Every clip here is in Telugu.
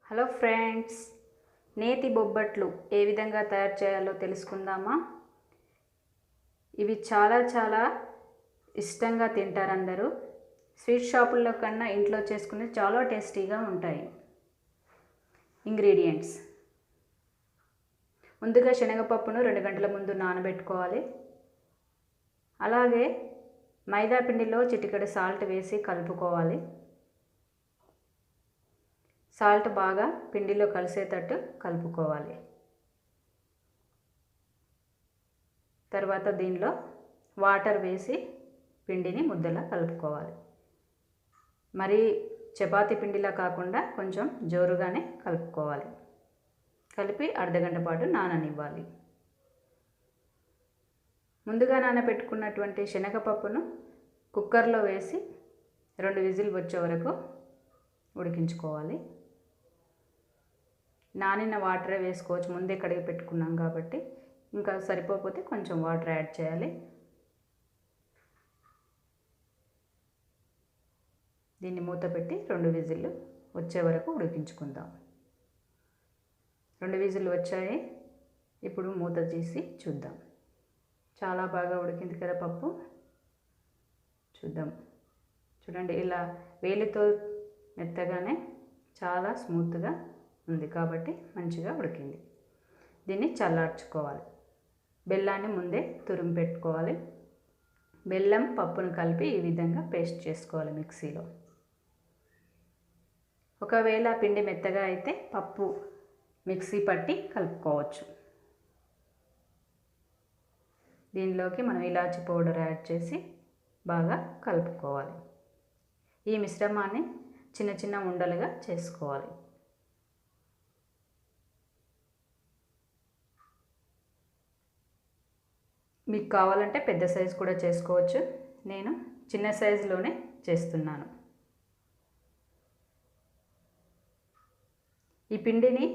హలో ఫ్రెండ్స్, నేతి బొబ్బట్లు ఏ విధంగా తయారు చేయాలో తెలుసుకుందామా. ఇవి చాలా ఇష్టంగా తింటారు అందరూ. స్వీట్ షాపుల్లో కన్నా ఇంట్లో చేసుకునే చాలా టేస్టీగా ఉంటాయి. ఇంగ్రీడియంట్స్: ముందుగా శనగపప్పును 2 గంటల ముందు నానబెట్టుకోవాలి. అలాగే మైదా పిండిలో చిటికెడు సాల్ట్ వేసి కలుపుకోవాలి. సాల్ట్ బాగా పిండిలో కలిసేటట్టు కలుపుకోవాలి. తర్వాత దీనిలో వాటర్ వేసి పిండిని ముద్దలా కలుపుకోవాలి. మరి చపాతీ పిండిలా కాకుండా కొంచెం జోరుగానే కలుపుకోవాలి. కలిపి అర్ధగంట పాటు నాననివ్వాలి. ముందుగా నానబెట్టుకున్నటువంటి శనగపప్పును కుక్కర్లో వేసి 2 విజిల్ వచ్చే వరకు ఉడికించుకోవాలి. నానిన వాటరే వేసుకోవచ్చు, ముందే కడిగి పెట్టుకున్నాం కాబట్టి. ఇంకా సరిపోకపోతే కొంచెం వాటర్ యాడ్ చేయాలి. దీన్ని మూత పెట్టి 2 విజిల్లు వచ్చే వరకు ఉడికించుకుందాం. 2 విజిల్లు వచ్చాయి. ఇప్పుడు మూత తీసి చూద్దాం. చాలా బాగా ఉడికింది కదా పప్పు. చూడండి, ఇలా వేలితో మెత్తగానే చాలా స్మూత్గా ఉంది కాబట్టి మంచిగా ఉడికింది. దీన్ని చల్లార్చుకోవాలి. బెల్లాన్ని ముందే తురిమి పెట్టుకోవాలి. బెల్లం పప్పును కలిపి ఈ విధంగా పేస్ట్ చేసుకోవాలి మిక్సీలో. ఒకవేళ పిండి మెత్తగా అయితే పప్పు మిక్సీ పట్టి కలుపుకోవచ్చు. దీనిలోకి మనం ఇలాచి పౌడర్ యాడ్ చేసి బాగా కలుపుకోవాలి. ఈ మిశ్రమాన్ని చిన్న ఉండలుగా చేసుకోవాలి. మీకు కావాలంటే పెద్ద సైజు కూడా చేసుకోవచ్చు. నేను చిన్న సైజులోనే చేస్తున్నాను. ఈ పిండిని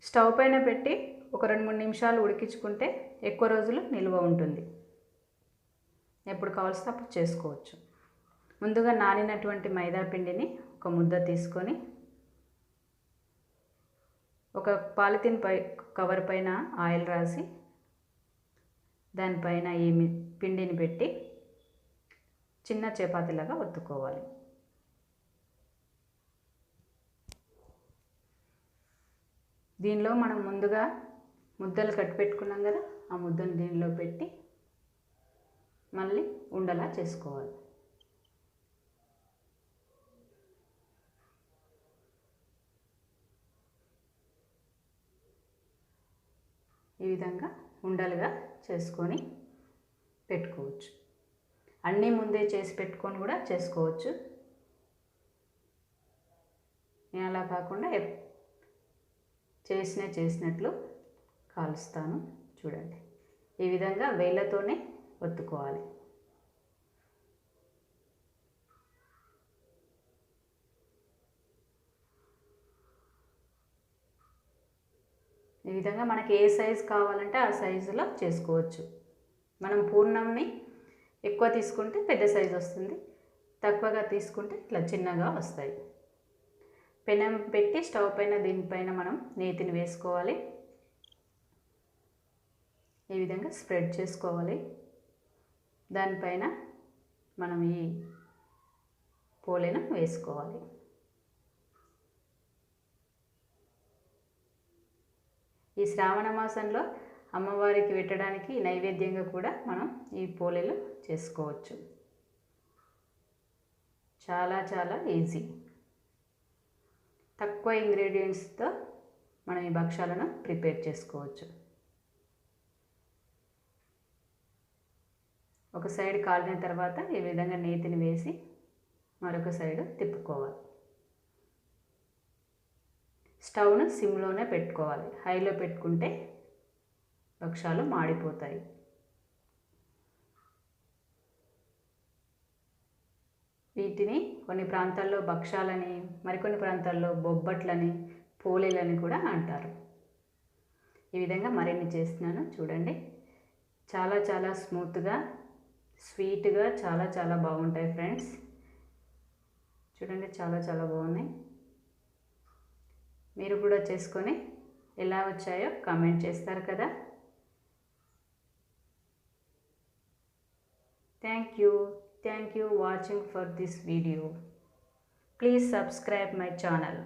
స్టవ్ పైన పెట్టి ఒక 2-3 నిమిషాలు ఉడికించుకుంటే ఎక్కువ రోజులు నిల్వ ఉంటుంది. ఎప్పుడు కావాల్సిన అప్పుడు చేసుకోవచ్చు. ముందుగా నానినటువంటి మైదా పిండిని ఒక ముద్ద తీసుకొని ఒక పాలిథిన్ కవర్ పైన ఆయిల్ రాసి దానిపైన ఈ పిండిని పెట్టి చిన్న చపాతీలాగా ఒత్తుకోవాలి. దీనిలో మనం ముందుగా ముద్దలు కట్టి పెట్టుకున్నాం కదా, ఆ ముద్దను దీనిలో పెట్టి మళ్ళీ ఉండలా చేసుకోవాలి. ఈ విధంగా ఉండలుగా చేసుకొని పెట్టుకోవచ్చు. అన్నీ ముందే చేసి పెట్టుకొని కూడా చేసుకోవచ్చు. నేను అలా కాకుండా చేసినట్లు కాలుస్తాను. చూడండి, ఈ విధంగా వేళ్ళతోనే ఒత్తుకోవాలి. ఈ విధంగా మనకి ఏ సైజు కావాలంటే ఆ సైజులో చేసుకోవచ్చు. మనం పూర్ణంని ఎక్కువ తీసుకుంటే పెద్ద సైజు వస్తుంది, తక్కువగా తీసుకుంటే ఇట్లా చిన్నగా వస్తాయి. పెనం పెట్టి స్టవ్ పైన దీనిపైన మనం నేతిని వేసుకోవాలి. ఈ విధంగా స్ప్రెడ్ చేసుకోవాలి. దానిపైన మనం ఈ పోలేను వేసుకోవాలి. ఈ శ్రావణ మాసంలో అమ్మవారికి పెట్టడానికి నైవేద్యంగా కూడా మనం ఈ పోలేలు చేసుకోవచ్చు. చాలా ఈజీ. తక్కువ ఇంగ్రీడియంట్స్తో మనం ఈ భక్షాలను ప్రిపేర్ చేసుకోవచ్చు. ఒక సైడ్ కాలిన తర్వాత ఈ విధంగా నేతిని వేసి మరొక సైడు తిప్పుకోవాలి. స్టవ్ను సిమ్లోనే పెట్టుకోవాలి. హైలో పెట్టుకుంటే భక్షాలు మాడిపోతాయి. వీటిని కొన్ని ప్రాంతాల్లో భక్షాలని, మరికొన్ని ప్రాంతాల్లో బొబ్బట్లని, పోలేలని కూడా అంటారు. ఈ విధంగా మరిన్ని చేస్తున్నాను. చూడండి, చాలా స్మూత్గా, స్వీట్గా చాలా బాగుంటాయి ఫ్రెండ్స్. చూడండి, చాలా బాగున్నాయి. మీరు కూడా చేసుకొని ఎలా వచ్చాయో కామెంట్ చేస్తారు కదా. Thank you watching for this video. Please subscribe my channel.